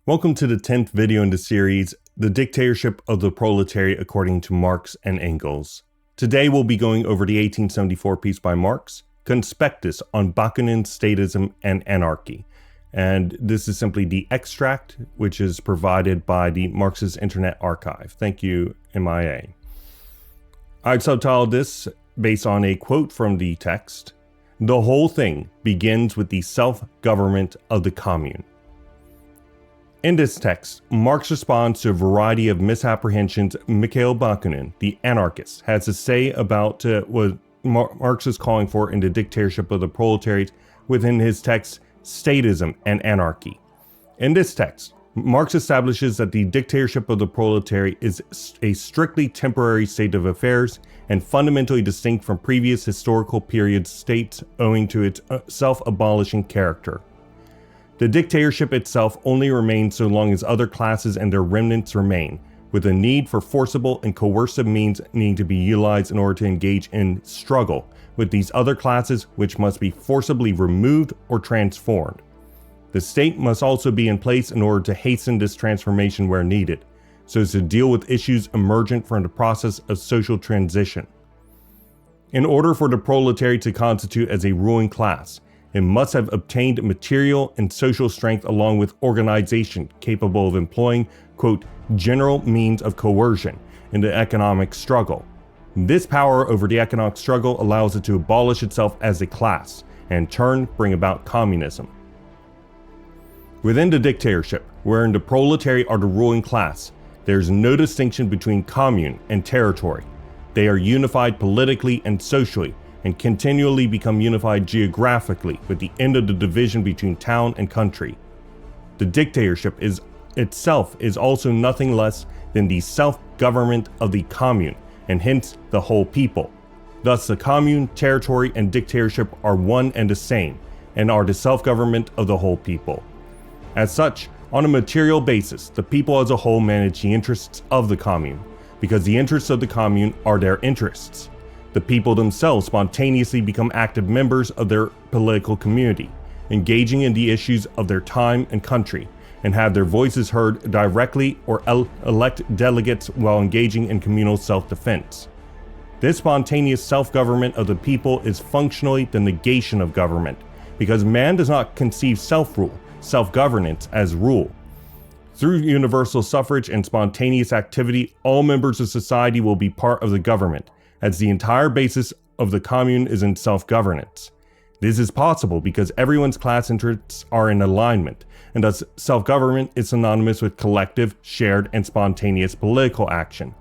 Welcome to the 10th video in the series, The Dictatorship of the Proletariat According to Marx and Engels. Today we'll be going over the 1874 piece by Marx, Conspectus on Bakunin, Statism and Anarchy. And this is simply the extract, which is provided by the Marxist Internet Archive. Thank you, MIA. I've subtitled this based on a quote from the text. The whole thing begins with the self-government of the Commune. In this text, Marx responds to a variety of misapprehensions Mikhail Bakunin, the anarchist, has to say about what Marx is calling for in the dictatorship of the proletariat within his text, Statism and Anarchy. In this text, Marx establishes that the dictatorship of the proletariat is a strictly temporary state of affairs and fundamentally distinct from previous historical period states owing to its self-abolishing character. The dictatorship itself only remains so long as other classes and their remnants remain, with a need for forcible and coercive means needing to be utilized in order to engage in struggle with these other classes, which must be forcibly removed or transformed. The state must also be in place in order to hasten this transformation where needed, so as to deal with issues emergent from the process of social transition. In order for the proletariat to constitute as a ruling class, it must have obtained material and social strength along with organization capable of employing, quote, general means of coercion in the economic struggle. This power over the economic struggle allows it to abolish itself as a class, and in turn bring about communism. Within the dictatorship, wherein the proletariat are the ruling class, there is no distinction between commune and territory. They are unified politically and socially, and continually become unified geographically with the end of the division between town and country. The dictatorship itself is also nothing less than the self-government of the commune, and hence the whole people. Thus the commune, territory, and dictatorship are one and the same, and are the self-government of the whole people. As such, on a material basis, the people as a whole manage the interests of the commune, because the interests of the commune are their interests. The people themselves spontaneously become active members of their political community, engaging in the issues of their time and country, and have their voices heard directly or elect delegates while engaging in communal self-defense. This spontaneous self-government of the people is functionally the negation of government, because man does not conceive self-rule, self-governance as rule. Through universal suffrage and spontaneous activity, all members of society will be part of the government, as the entire basis of the commune is in self-governance. This is possible because everyone's class interests are in alignment, and thus self-government is synonymous with collective, shared, and spontaneous political action.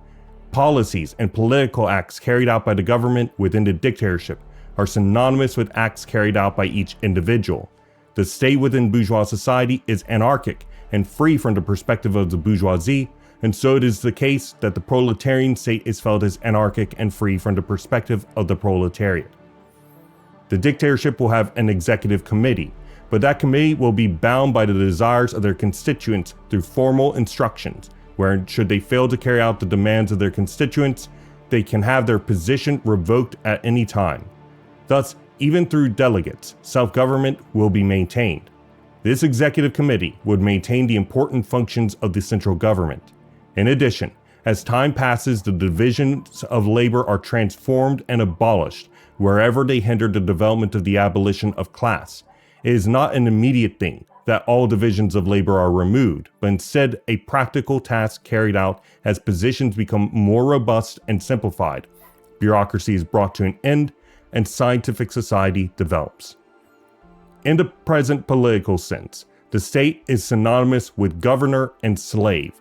Policies and political acts carried out by the government within the dictatorship are synonymous with acts carried out by each individual. The state within bourgeois society is anarchic and free from the perspective of the bourgeoisie, and so it is the case that the proletarian state is felt as anarchic and free from the perspective of the proletariat. The dictatorship will have an executive committee, but that committee will be bound by the desires of their constituents through formal instructions, where should they fail to carry out the demands of their constituents, they can have their position revoked at any time. Thus, even through delegates, self-government will be maintained. This executive committee would maintain the important functions of the central government. In addition, as time passes, the divisions of labor are transformed and abolished wherever they hinder the development of the abolition of class. It is not an immediate thing that all divisions of labor are removed, but instead a practical task carried out as positions become more robust and simplified, bureaucracy is brought to an end, and scientific society develops. In the present political sense, the state is synonymous with governor and slave.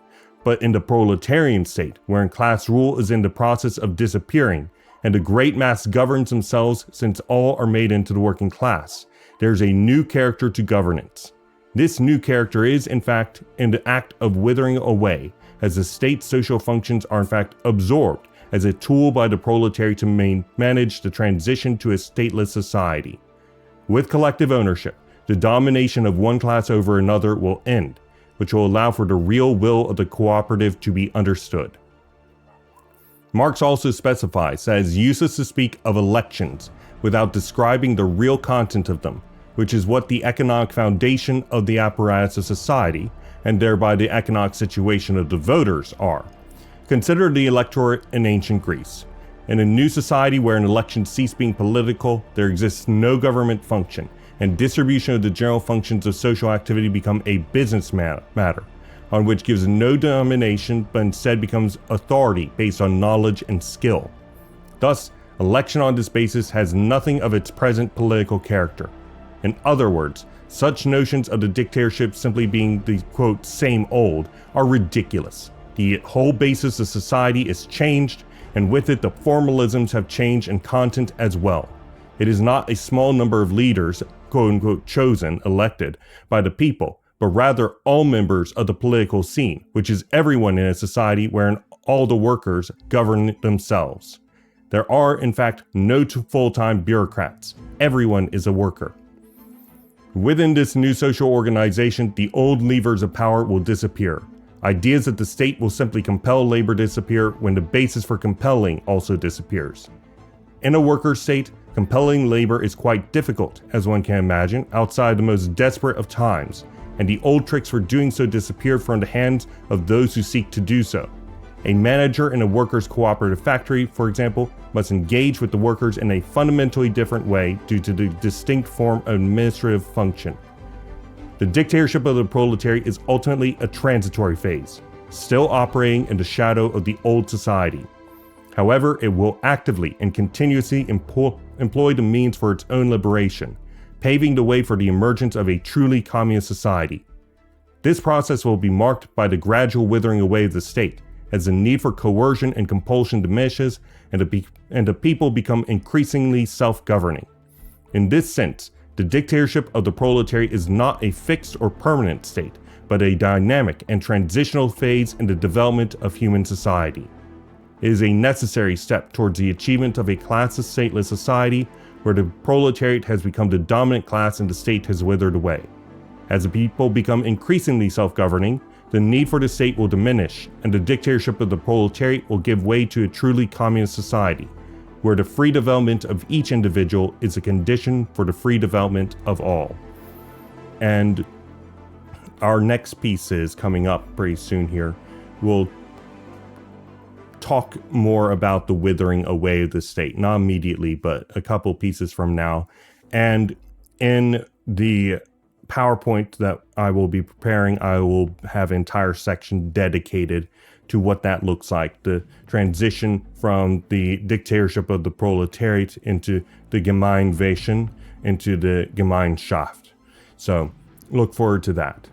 But in the proletarian state, wherein class rule is in the process of disappearing, and the great mass governs themselves since all are made into the working class, there is a new character to governance. This new character is, in fact, in the act of withering away, as the state's social functions are in fact absorbed as a tool by the proletariat to manage the transition to a stateless society. With collective ownership, the domination of one class over another will end, which will allow for the real will of the cooperative to be understood. Marx also specifies that it is useless to speak of elections without describing the real content of them, which is what the economic foundation of the apparatus of society, and thereby the economic situation of the voters, are. Consider the electorate in ancient Greece. In a new society where an election ceased being political, there exists no government function, and distribution of the general functions of social activity become a business matter, on which gives no domination but instead becomes authority based on knowledge and skill. Thus, election on this basis has nothing of its present political character. In other words, such notions of the dictatorship simply being the quote same old are ridiculous. The whole basis of society is changed, and with it the formalisms have changed in content as well. It is not a small number of leaders, quote-unquote chosen, elected by the people, but rather all members of the political scene, which is everyone in a society wherein all the workers govern themselves. There are, in fact, no full-time bureaucrats. Everyone is a worker. Within this new social organization, the old levers of power will disappear. Ideas that the state will simply compel labor disappear when the basis for compelling also disappears. In a worker state, compelling labor is quite difficult, as one can imagine, outside the most desperate of times, and the old tricks for doing so disappear from the hands of those who seek to do so. A manager in a workers' cooperative factory, for example, must engage with the workers in a fundamentally different way due to the distinct form of administrative function. The dictatorship of the proletariat is ultimately a transitory phase, still operating in the shadow of the old society. However, it will actively and continuously employ the means for its own liberation, paving the way for the emergence of a truly communist society. This process will be marked by the gradual withering away of the state, as the need for coercion and compulsion diminishes and the people become increasingly self-governing. In this sense, the dictatorship of the proletariat is not a fixed or permanent state, but a dynamic and transitional phase in the development of human society. It is a necessary step towards the achievement of a classless, stateless society where the proletariat has become the dominant class and the state has withered away. As the people become increasingly self-governing, the need for the state will diminish, and the dictatorship of the proletariat will give way to a truly communist society, where the free development of each individual is a condition for the free development of all. And our next piece is coming up pretty soon here. We'll talk more about the withering away of the state, not immediately, but a couple pieces from now. And in the PowerPoint that I will be preparing, I will have an entire section dedicated to what that looks like, the transition from the dictatorship of the proletariat into the Gemeinwesen, into the Gemeinschaft. So look forward to that.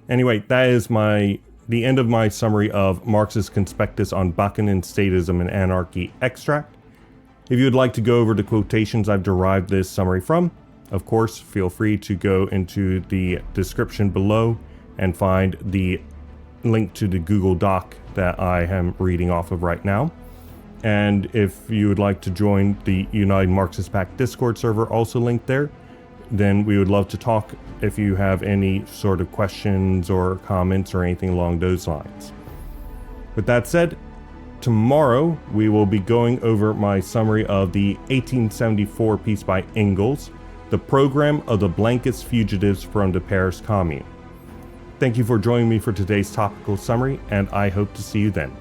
Anyway, that is the end of my summary of Marx's Conspectus on Bakunin, Statism and Anarchy extract. If you would like to go over the quotations I've derived this summary from, of course, feel free to go into the description below and find the link to the Google Doc that I am reading off of right now. And if you would like to join the United Marxist Pact Discord server, also linked there, then we would love to talk if you have any sort of questions or comments or anything along those lines. With that said, tomorrow we will be going over my summary of the 1874 piece by Engels, The Program of the Blankest Fugitives from the Paris Commune. Thank you for joining me for today's topical summary, and I hope to see you then.